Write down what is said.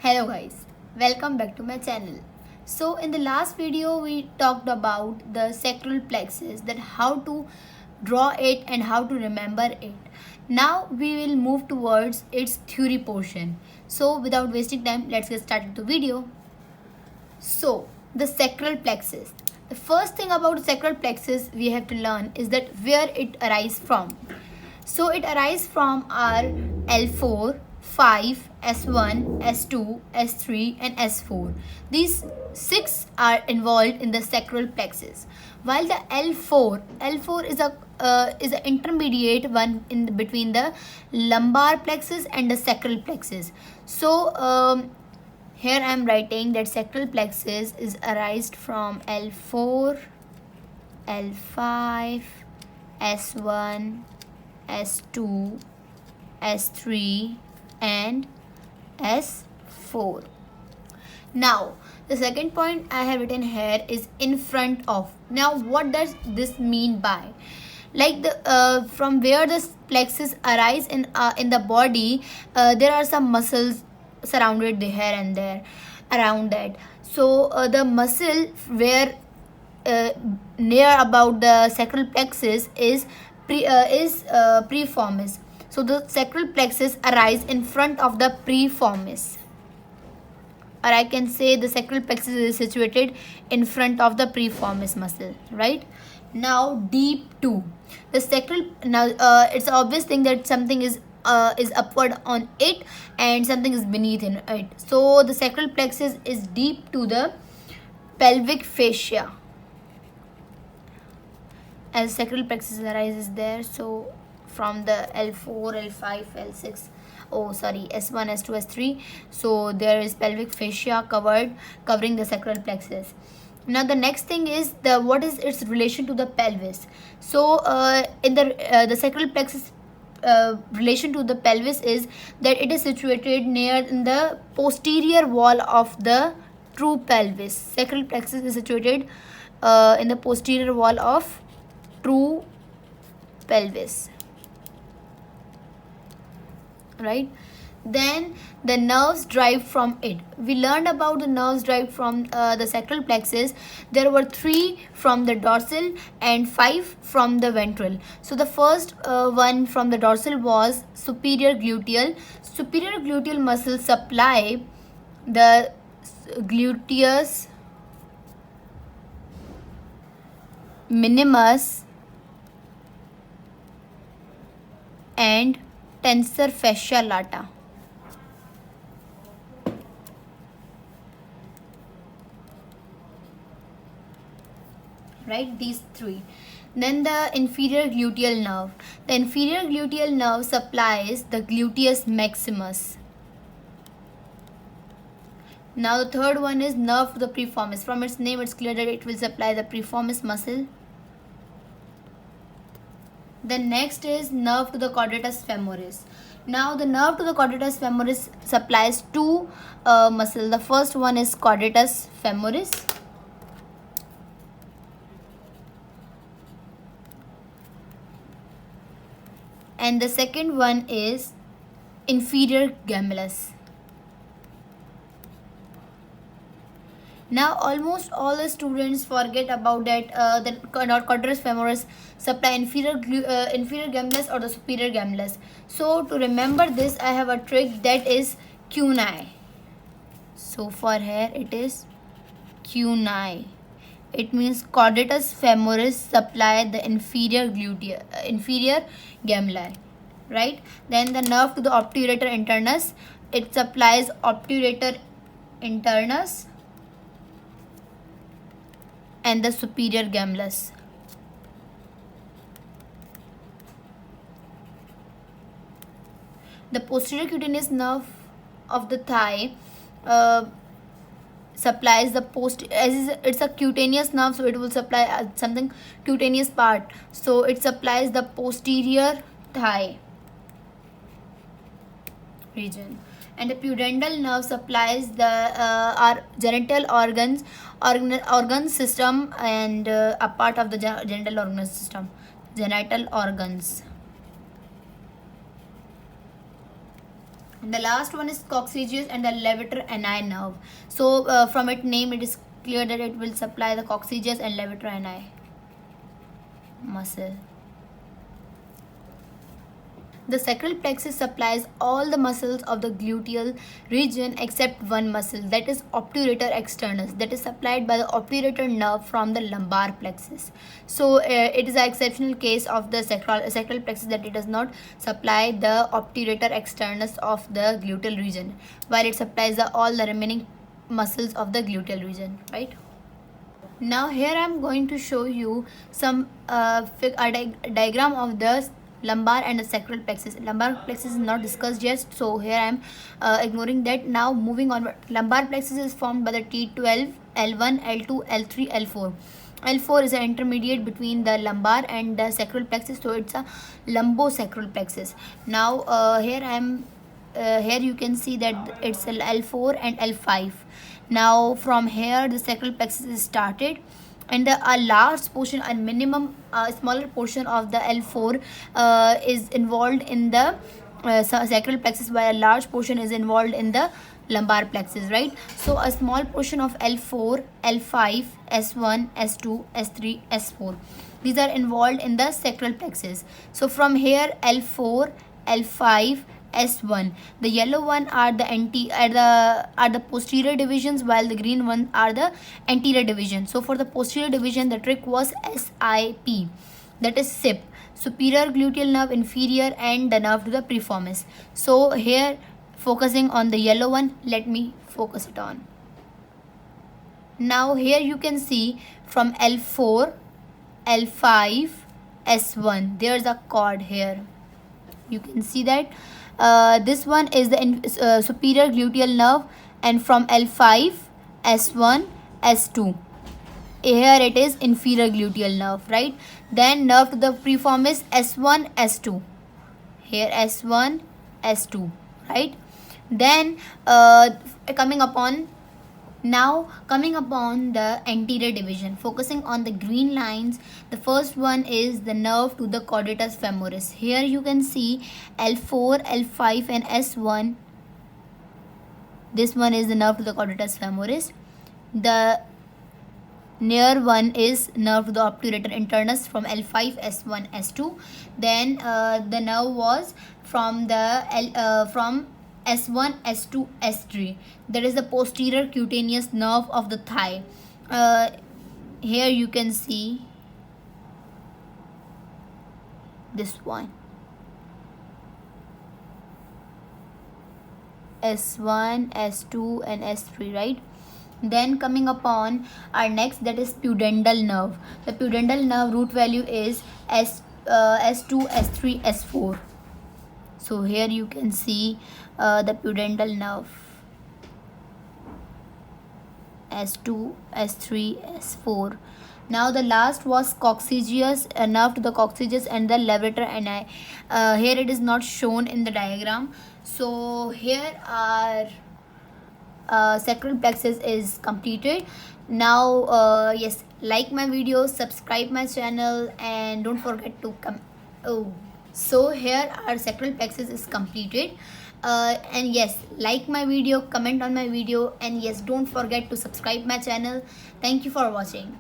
Hello guys, welcome back to my channel. So in the last video we talked about the sacral plexus, that how to draw it and how to remember it. Now we will move towards its theory portion. So without wasting time, let's get started the video. So the sacral plexus. The first thing about sacral plexus we have to learn is that where it arises from. So it arises from our L4, 5, S1, S2, S3 and S4. These 6 are involved in the sacral plexus. While the L4 is an intermediate one in between the lumbar plexus and the sacral plexus. So here I am writing that sacral plexus is arised from L4, L5, S1, S2, S3 and S4. Now the second point I have written here is in front of. Now what does this mean by? Like the from where the plexus arise in the body, there are some muscles surrounded here and there around that. So the muscle where near about the sacral plexus is preformis. So the sacral plexus arise in front of the preformis, or I can say the sacral plexus is situated in front of the preformis muscle, right? Now deep 2, the sacral. Now it's an obvious thing that something is upward on it and something is beneath in it. So the sacral plexus is deep to the pelvic fascia. As sacral plexus arises there, so from the L4, L5, L6, S1, S2, S3, so there is pelvic fascia covering the sacral plexus. Now the next thing is what is its relation to the pelvis. So in the sacral plexus relation to the pelvis is that it is situated near in the posterior wall of the true pelvis. Sacral plexus is situated in the posterior wall of true pelvis, right? Then the nerves derived from it. We learned about the nerves derived from the sacral plexus. There were 3 from the dorsal and 5 from the ventral. So the first one from the dorsal was superior gluteal. Superior gluteal muscle supply the gluteus minimus and tensor fascia lata. Right, these 3. Then the inferior gluteal nerve. The inferior gluteal nerve supplies the gluteus maximus. Now the third one is nerve to the preformis. From its name it's clear that it will supply the preformis muscle. The next is nerve to the quadratus femoris. Now the nerve to the quadratus femoris supplies 2 muscles. The first one is quadratus femoris, and the second one is inferior gemellus. Now almost all the students forget about that the quadratus femoris supply inferior gemellus or the superior gemellus. So to remember this, I have a trick, that is cuni. So for here it is cuni. It means quadratus femoris supply the inferior gemella, right? Then the nerve to the obturator internus, it supplies obturator internus and the superior gemellus. The posterior cutaneous nerve of the thigh supplies the it's a cutaneous nerve, so it will supply something cutaneous part, so it supplies the posterior thigh region. And the pudendal nerve supplies the our genital organ system and a part of the genital organ system, genital organs. The last one is coccygeus and the levator ani nerve. So from its name it is clear that it will supply the coccygeus and levator ani muscle. The sacral plexus supplies all the muscles of the gluteal region except one muscle, that is obturator externus, that is supplied by the obturator nerve from the lumbar plexus. So it is an exceptional case of the sacral plexus that it does not supply the obturator externus of the gluteal region, while it supplies all the remaining muscles of the gluteal region, right? Now here I am going to show you some diagram of the lumbar and the sacral plexus. Lumbar plexus is not discussed yet, so here I am ignoring that. Now moving on, lumbar plexus is formed by the T12, L1, L2, L3, L4. L4 is an intermediate between the lumbar and the sacral plexus, so it's a lumbosacral plexus. Now here I am here you can see that it's L4 and L5. Now from here the sacral plexus is started, and a large portion, a minimum smaller portion of the L4 is involved in the sacral plexus, while a large portion is involved in the lumbar plexus, right? So a small portion of L4, L5, S1, S2, S3, S4, these are involved in the sacral plexus. So from here L4, L5, S1, the yellow one are the posterior divisions, while the green one are the anterior division. So for the posterior division the trick was SIP, that is SIP, superior gluteal nerve, inferior, and the nerve to the piriformis. So here focusing on the yellow one, let me focus it on. Now here you can see from L4, L5, S1, there's a cord here. You can see that this one is the superior gluteal nerve, and from L5, S1, S2, here it is inferior gluteal nerve, right? Then nerve to the piriformis, S1, S2, here S1, S2, right? Then coming upon the anterior division, focusing on the green lines, the first one is the nerve to the Quadratus Femoris. Here you can see L4, L5 and S1. This one is the nerve to the Quadratus Femoris. The near one is nerve to the obturator internus from L5, S1, S2. Then the nerve was from S1, S2, S3, that is the posterior cutaneous nerve of the thigh. Here you can see this one, S1, S2 and S3, right? Then coming upon our next, that is pudendal nerve. The pudendal nerve root value is S2, S3, S4. So here you can see the pudendal nerve, S2, S3, S4. Now the last was coccygeus, nerve to the coccygeus and the levator ani. Here it is not shown in the diagram. So here our sacral plexus is completed. Now yes, like my video, subscribe my channel, and don't forget to so here our sacral plexus is completed. And yes, like my video, comment on my video, and yes, don't forget to subscribe my channel. Thank you for watching.